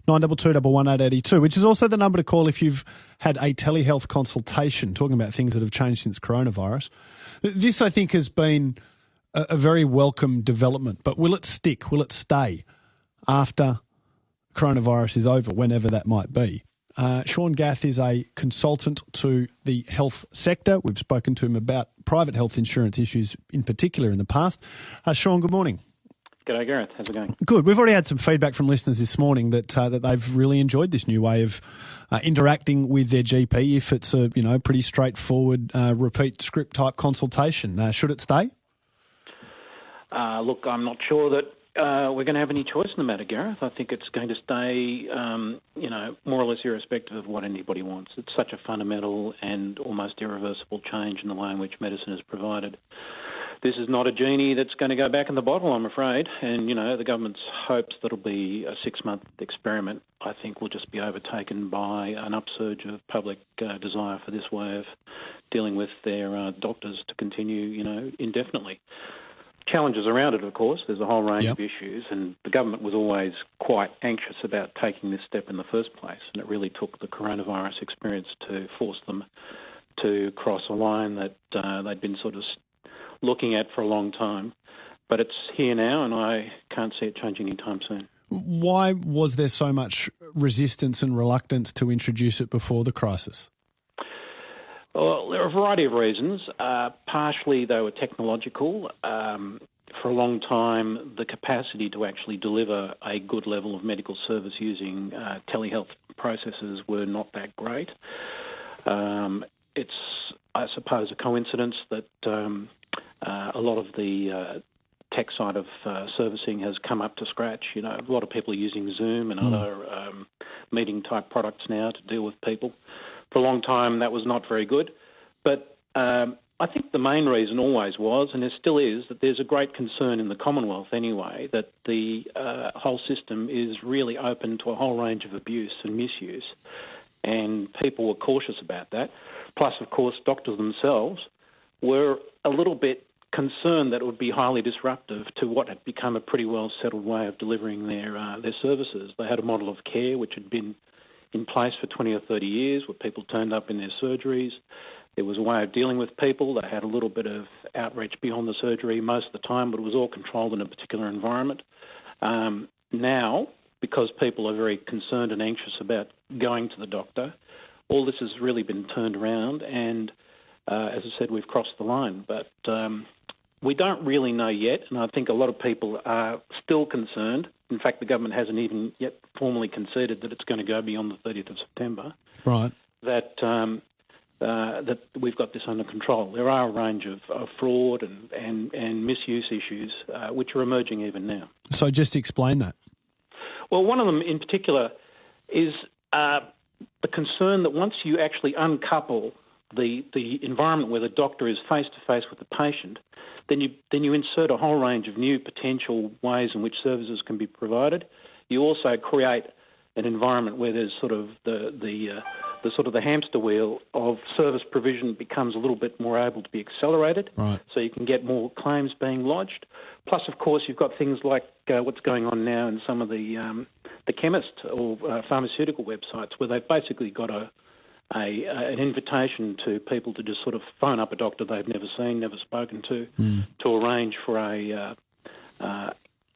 92211882, which is also the number to call if you've had a telehealth consultation, talking about things that have changed since coronavirus. This, I think, has been a very welcome development, but will it stick? Will it stay after coronavirus is over, whenever that might be? Sean Gath is a consultant to the health sector. We've spoken to him about private health insurance issues in particular in the past. Sean, good morning. G'day, Gareth. How's it going? Good. We've already had some feedback from listeners this morning that they've really enjoyed this new way of interacting with their GP if it's a pretty straightforward repeat script type consultation. Should it stay? Look, I'm not sure that we're going to have any choice in the matter, Gareth. I think it's going to stay, more or less irrespective of what anybody wants. It's such a fundamental and almost irreversible change in the way in which medicine is provided. This is not a genie that's going to go back in the bottle, I'm afraid. And, the government's hopes that it'll be a 6-month experiment, I think, will just be overtaken by an upsurge of public desire for this way of dealing with their doctors to continue, indefinitely. Challenges around it, of course. There's a whole range of issues, and the government was always quite anxious about taking this step in the first place, and it really took the coronavirus experience to force them to cross a line that they'd been sort of looking at for a long time. But it's here now, and I can't see it changing anytime soon. Why was there so much resistance and reluctance to introduce it before the crisis? Well, there are a variety of reasons. Partially, they were technological. For a long time, the capacity to actually deliver a good level of medical service using telehealth processes were not that great. It's, I suppose, a coincidence that a lot of the tech side of servicing has come up to scratch. A lot of people are using Zoom and other meeting-type products now to deal with people. For a long time, that was not very good. But I think the main reason always was, and there still is, that there's a great concern in the Commonwealth anyway, that the whole system is really open to a whole range of abuse and misuse. And people were cautious about that. Plus, of course, doctors themselves were a little bit concerned that it would be highly disruptive to what had become a pretty well-settled way of delivering their services. They had a model of care which had been in place for 20 or 30 years, where people turned up in their surgeries. There was a way of dealing with people. They had a little bit of outreach beyond the surgery most of the time, but it was all controlled in a particular environment. Now, because people are very concerned and anxious about going to the doctor, all this has really been turned around, and as I said, we've crossed the line. But we don't really know yet, and I think a lot of people are still concerned. In fact, the government hasn't even yet formally conceded that it's going to go beyond the 30th of September. Right. That we've got this under control. There are a range of fraud and misuse issues which are emerging even now. So just explain that. Well, one of them in particular is the concern that once you actually uncouple the environment where the doctor is face-to-face with the patient, then you insert a whole range of new potential ways in which services can be provided. You also create an environment where there's sort of the hamster wheel of service provision becomes a little bit more able to be accelerated, right. So you can get more claims being lodged. Plus, of course, you've got things like what's going on now in some of the chemist or pharmaceutical websites, where they've basically got an invitation to people to just sort of phone up a doctor they've never seen, never spoken to arrange for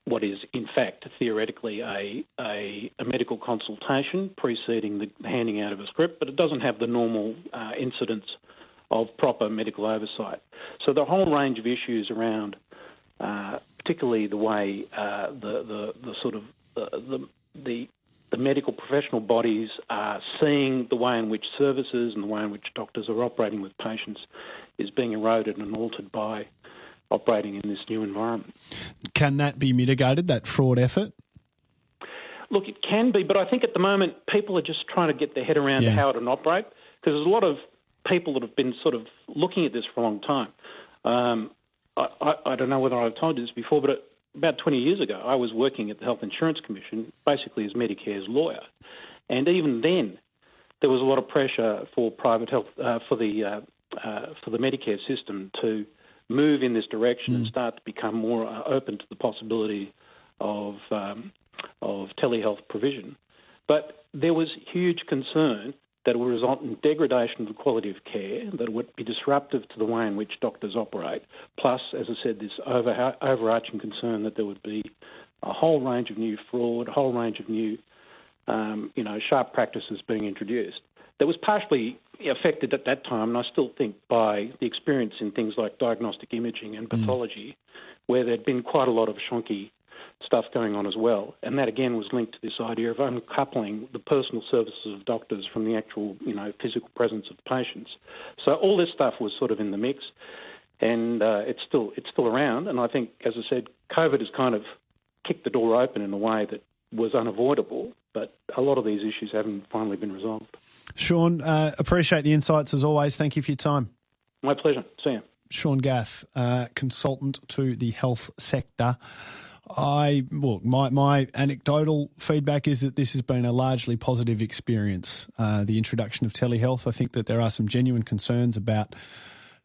what is in fact theoretically a medical consultation preceding the handing out of a script, but it doesn't have the normal incidence of proper medical oversight. So the whole range of issues around, particularly the way the medical professional bodies are seeing the way in which services and the way in which doctors are operating with patients is being eroded and altered by operating in this new environment. Can that be mitigated, that fraud effort? Look, it can be, but I think at the moment people are just trying to get their head around how it can operate, because there's a lot of people that have been sort of looking at this for a long time. I don't know whether I've told you this before, but about 20 years ago, I was working at the Health Insurance Commission, basically as Medicare's lawyer. And even then, there was a lot of pressure for private health, for the Medicare system to move in this direction and start to become more open to the possibility of telehealth provision. But there was huge concern that it would result in degradation of the quality of care, that it would be disruptive to the way in which doctors operate, plus, as I said, this overarching concern that there would be a whole range of new fraud, a whole range of new, sharp practices being introduced. That was partially affected at that time, and I still think, by the experience in things like diagnostic imaging and pathology, where there'd been quite a lot of shonky stuff going on as well. And that, again, was linked to this idea of uncoupling the personal services of doctors from the actual, physical presence of patients. So all this stuff was sort of in the mix, and it's still around. And I think, as I said, COVID has kind of kicked the door open in a way that was unavoidable, but a lot of these issues haven't finally been resolved. Sean, appreciate the insights as always. Thank you for your time. My pleasure. See you. Sean Gareth, consultant to the health sector. My anecdotal feedback is that this has been a largely positive experience, the introduction of telehealth. I think that there are some genuine concerns about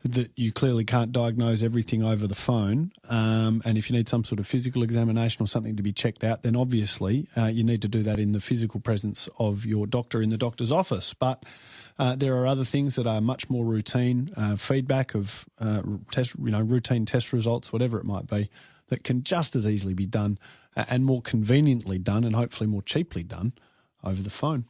that you clearly can't diagnose everything over the phone, and if you need some sort of physical examination or something to be checked out, then obviously you need to do that in the physical presence of your doctor in the doctor's office. But there are other things that are much more routine, feedback of routine test results, whatever it might be, that can just as easily be done and more conveniently done and hopefully more cheaply done over the phone.